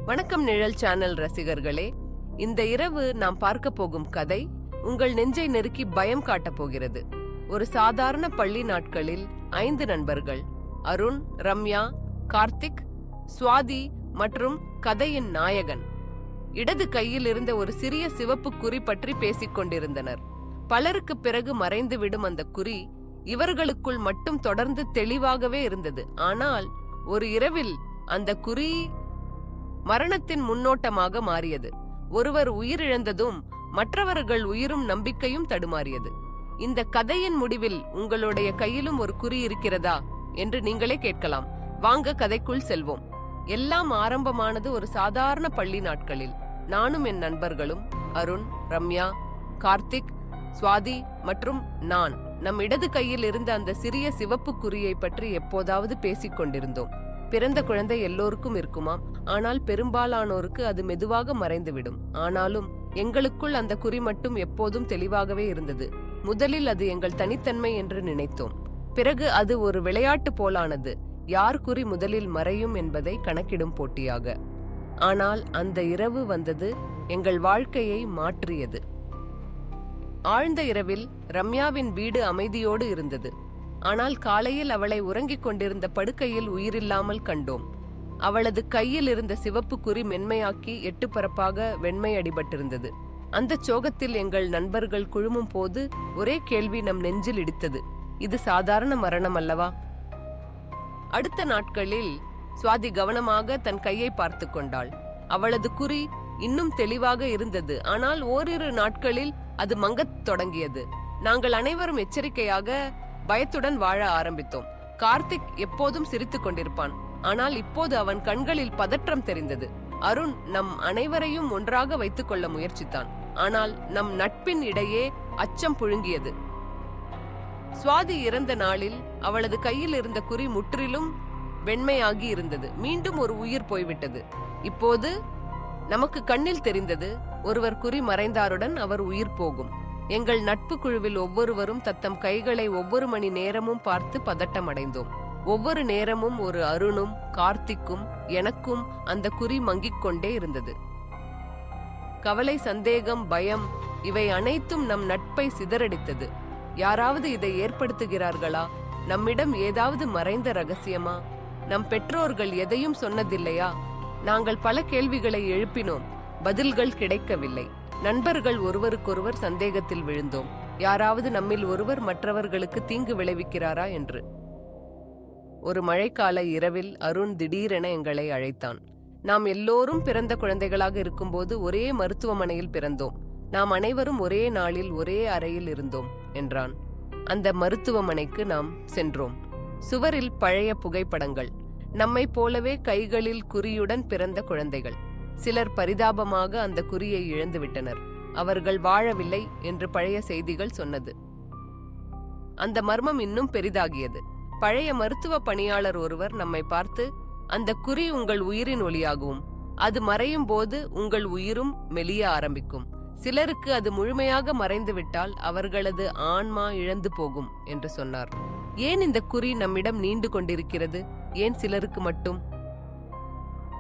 வணக்கம் நிழல் சேனல் ரசிகர்களே, இந்த இரவு நாம் பார்க்க போகும் கதை உங்கள் நெஞ்சை நெருக்கி பயம் காட்டப் போகிறது. ஒரு சாதாரண பள்ளி நாட்களில் 5 நண்பர்கள் அருண், ரம்யா, கார்த்திக், சுவாதி மற்றும் கதையின் நாயகன் இடது கையில் இருந்த ஒரு சிறிய சிவப்பு குறி பற்றி பேசிக் கொண்டிருந்தனர். பலருக்கு பிறகு மறைந்துவிடும் அந்த குறி இவர்களுக்குள் மட்டும் தொடர்ந்து தெளிவாகவே இருந்தது. ஆனால் ஒரு இரவில் அந்த குறி மரணத்தின் முன்னோட்டமாக மாறியது. ஒருவர் உயிரிழந்ததும் மற்றவர்கள் உயிரும் நம்பிக்கையும் தடுமாறியது. இந்த கதையின் முடிவில் உங்களுடைய கையிலும் ஒரு குறி இருக்கிறதா என்று நீங்களே கேட்கலாம். வாங்க கதைக்குள் செல்வோம். எல்லாம் ஆரம்பமானது ஒரு சாதாரண பள்ளி நாட்களில். நானும் என் நண்பர்களும் அருண், ரம்யா, கார்த்திக், சுவாதி மற்றும் நான் நம் இடது கையில் இருந்த அந்த சிறிய சிவப்பு குறியை பற்றி எப்போதாவது பேசிக் கொண்டிருந்தோம். பிறந்த குழந்தை எல்லோருக்கும் இருக்குமாம், ஆனால் பெரும்பாலானோருக்கு அது மெதுவாக மறைந்துவிடும். ஆனாலும் எங்களுக்குள் அந்த குறி மட்டும் எப்போதும் தெளிவாகவே இருந்தது. முதலில் அது எங்கள் தனித்தன்மை என்று நினைத்தோம். பிறகு அது ஒரு விளையாட்டு போலானது, யார் குறி முதலில் மறையும் என்பதை கணக்கிடும் போட்டியாக. ஆனால் அந்த இரவு வந்தது, எங்கள் வாழ்க்கையை மாற்றியது. ஆழ்ந்த இரவில் ரம்யாவின் வீடு அமைதியோடு இருந்தது. ஆனால் காலையில் அவளை உறங்கிக் கொண்டிருந்த படுக்கையில் உயிரில்லாமல் கண்டோம். அவளது கையில் இருந்த சிவப்பு குறி மென்மையாக்கி எட்டுப்பரப்பாக வெண்மை அடிபட்டிருந்தது. அந்த சோகத்தில் எங்கள் நண்பர்கள் குழுமும் போது ஒரே கேள்வி நம் நெஞ்சில் இடித்தது, இது சாதாரண மரணம் அல்லவா? அடுத்த நாட்களில் சுவாதி கவனமாக தன் கையை பார்த்து கொண்டாள். அவளது குறி இன்னும் தெளிவாக இருந்தது. ஆனால் ஓரிரு நாட்களில் அது மங்கத் தொடங்கியது. நாங்கள் அனைவரும் எச்சரிக்கையாக பயத்துடன் வாழ ஆரம்பித்தோம். கார்த்திக் எப்போதும் சிரித்துக் கொண்டிருப்பான், ஆனால் இப்போது அவன் கண்களில் பதற்றம் தெரிந்தது. அருண் நம் அனைவரையும் ஒன்றாக வைத்துக் கொள்ள முயற்சித்தான், ஆனால் நம் நட்பின் இடையே அச்சம் புழுங்கியது. சுவாதி இறந்த நாளில் அவளது கையில் இருந்த குறி முற்றிலும் வெண்மையாகி இருந்தது. மீண்டும் ஒரு உயிர் போய்விட்டது. இப்போது நமக்கு கண்ணில் தெரிந்தது, ஒருவர் குறி மறைந்தாருடன் அவர் உயிர் போகும். எங்கள் நட்பு குழுவில் ஒவ்வொருவரும் தத்தம் கைகளை ஒவ்வொரு மணி நேரமும் பார்த்து பதட்டம் அடைந்தோம். ஒவ்வொரு நேரமும் ஒரு அருணும் கார்த்திக்கும் எனக்கும் அந்த குறி மங்கிக் கொண்டே இருந்தது. கவலை, சந்தேகம், பயம் இவை அனைத்தும் நம் நட்பை சிதறடித்தது. யாராவது இதை ஏற்படுத்துகிறார்களா? நம்மிடம் ஏதாவது மறைந்த ரகசியமா? நம் பெற்றோர்கள் எதையும் சொன்னதில்லையா? நாங்கள் பல கேள்விகளை எழுப்பினோம், பதில்கள் கிடைக்கவில்லை. நண்பர்கள் ஒருவருக்கொருவர் சந்தேகத்தில் விழுந்தோம், யாராவது நம்மில் ஒருவர் மற்றவர்களுக்கு தீங்கு விளைவிக்கிறாரா என்று. ஒரு மழைக்கால இரவில் அருண் திடீரென எங்களை அழைத்தான். நாம் எல்லோரும் பிறந்த குழந்தைகளாக இருக்கும்போது ஒரே மருத்துவமனையில் பிறந்தோம். நாம் அனைவரும் ஒரே நாளில் ஒரே அறையில் இருந்தோம் என்றான். அந்த மருத்துவமனைக்கு நாம் சென்றோம். சுவரில் பழைய புகைப்படங்கள், நம்மை போலவே கைகளில் குறியுடன் பிறந்த குழந்தைகள். சிலர் பரிதாபமாக அந்த குறியை இழந்துவிட்டனர், அவர்கள் வாழவில்லை என்று பழைய செய்திகள் சொன்னது. அந்த மர்மம் இன்னும் பெரிதாகியது. பழைய மருத்துவ பணியாளர் ஒருவர் நம்மை பார்த்து, அந்த குறி உங்கள் உயிரின் ஒளியாகும், அது மறையும் போது உங்கள் உயிரும் மெலிய ஆரம்பிக்கும். சிலருக்கு அது முழுமையாக மறைந்துவிட்டால் அவர்களது ஆன்மா இழந்து போகும் என்று சொன்னார். ஏன் இந்த குறி நம்மிடம் நீண்டு கொண்டிருக்கிறது? ஏன் சிலருக்கு மட்டும்?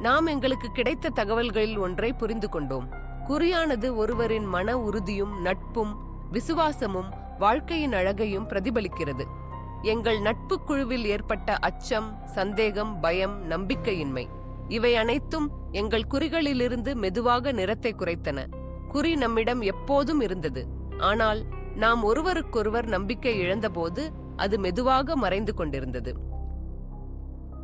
நாம் எங்களுக்கு கிடைத்த தகவல்களில் ஒன்றை புரிந்து கொண்டோம். குறியானது ஒருவரின் மன உறுதியும் நட்பும் விசுவாசமும் வாழ்க்கையின் அழகையும் பிரதிபலிக்கிறது. எங்கள் நட்பு குழுவில் ஏற்பட்ட அச்சம், சந்தேகம், பயம், நம்பிக்கையின்மை இவை அனைத்தும் எங்கள் குறிகளிலிருந்து மெதுவாக நிறத்தை குறைத்தன. குறி நம்மிடம் எப்போதும் இருந்தது, ஆனால் நாம் ஒருவருக்கொருவர் நம்பிக்கை இழந்தபோது அது மெதுவாக மறைந்து கொண்டிருந்தது.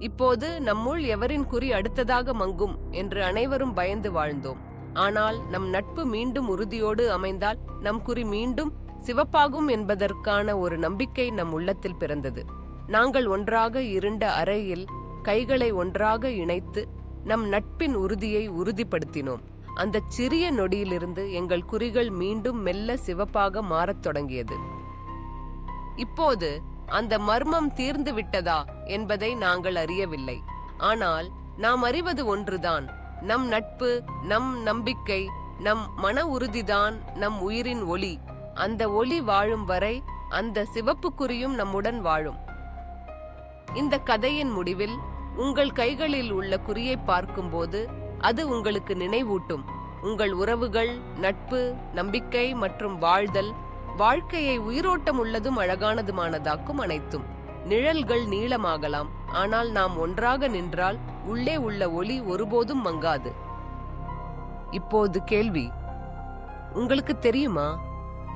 இப்போது நம்முள் எவரின் குறி அடுத்ததாக மங்கும் என்று அனைவரும் பயந்து வாழ்ந்தோம். ஆனால் நம் நட்பு மீண்டும் உறுதியோடு அமைந்தால் நம் குறி மீண்டும் சிவப்பாகும் என்பதற்கான ஒரு நம்பிக்கை நம் உள்ளத்தில் பிறந்தது. நாங்கள் ஒன்றாக இருண்ட அறையில் கைகளை ஒன்றாக இணைத்து நம் நட்பின் உறுதியை உறுதிப்படுத்தினோம். அந்த சிறிய நொடியிலிருந்து எங்கள் குறிகள் மீண்டும் மெல்ல சிவப்பாக மாறத் தொடங்கியது. இப்போது அந்த மர்மம் தீர்ந்து விட்டதா என்பதை நாங்கள் அறியவில்லை. ஆனால் நாம் அறிவது ஒன்றுதான், நம் நட்பு, நம் நம்பிக்கை, நம் மன உறுதிதான் நம் உயிரின் ஒளி. அந்த ஒளி வாழும் வரை அந்த சிவப்பு குறியும் நம்முடன் வாழும். இந்த கதையின் முடிவில் உங்கள் கைகளில் உள்ள குறியை பார்க்கும்போது அது உங்களுக்கு நினைவூட்டும் உங்கள் உறவுகள், நட்பு, நம்பிக்கை மற்றும் வாழ்தல் வாழ்க்கையை உயிரோட்டம் உள்ளதும் அழகானதுமானதாக்கும் அனைத்தும். நிழல்கள் நீளமாகலாம், ஆனால் நாம் ஒன்றாக நின்றால் உள்ளே உள்ள ஒளி ஒருபோதும் மங்காது. இப்போது கேள்வி, உங்களுக்கு தெரியுமா,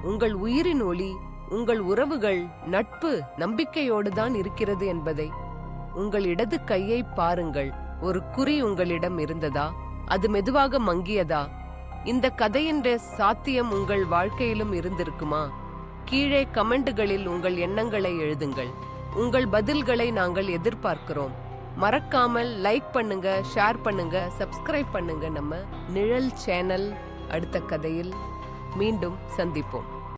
உங்கள் உயிரின் ஒளி உங்கள் உறவுகள், நட்பு, நம்பிக்கையோடு தான் இருக்கிறது என்பதை? உங்கள் இடது கையை பாருங்கள். ஒரு குறி உங்களிடம் இருந்ததா? அது மெதுவாக மங்கியதா? இந்த கதையின் சாத்தியம் உங்கள் வாழ்க்கையிலும் இருந்திருக்குமா? கீழே கமெண்டுகளில் உங்கள் எண்ணங்களை எழுதுங்கள். உங்கள் பதில்களை நாங்கள் எதிர்பார்க்கிறோம். மறக்காமல் லைக் பண்ணுங்க, ஷேர் பண்ணுங்க, சப்ஸ்கிரைப் பண்ணுங்க நம்ம நிழல் சேனல். அடுத்த கதையில் மீண்டும் சந்திப்போம்.